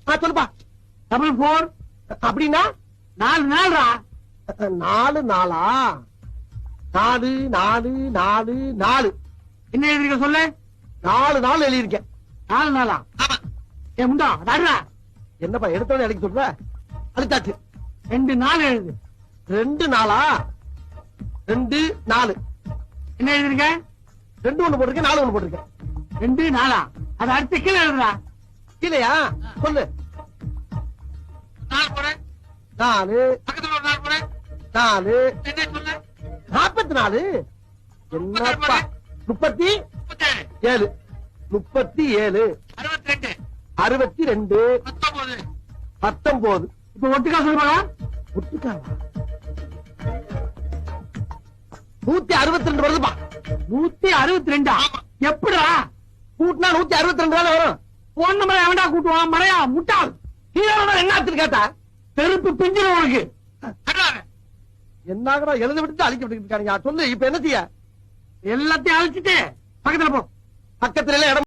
சொல்லுப்பா. 4 அப்படின்னா 4 நாள்ரா. 4 நாளா? 4 4 4 4 என்ன எழுதிருக்க சொல்லு. 4 நாள் எழுதியிருக்கேன். 4 நாளா? ஏ முண்டா அதாடுறா. என்னப்பா எடுத்தோட அடிக்க சொல்ற? அழுத்தாச்சு. 2 நாள் எழுது. 2 நாளா? 2 4 என்ன எழுதிருக்க? 2 ஒண்ணு போட்டிருக்கேன், 4 ஒண்ணு போட்டிருக்கேன். 2 நாளா? அது அடுத்த கீழே எழுதுறா. இல்லையா? சொல்லு. 4 போறேன். 4 பக்கத்துல ஒரு 4 போறேன். 4 என்ன சொல்லு? 44. என்னப்பா? 37 37 37 62 62 19 19. இப்ப ஒட்டுக்கா சொல்லுவாங்க. ஒட்டுக்காவா? 162 வருதுப்பா. 162. எப்படிடா கூட்டினா 162 தானே வரும். ஒண்ணு மலை எவன்டா கூட்டுவான்? மலையா முட்டாள். என்ன கேட்டா பெருப்பு பிஞ்சிரு உனக்கு. என்னங்கடா எழுத விட்டு அழிக்க விட்டு இருக்காங்க. சொல்லு இப்ப என்ன செய்ய? எல்லாத்தையும் அழிச்சிட்டு பக்கத்துல போ. பக்கத்துல எல்லாம் இடம்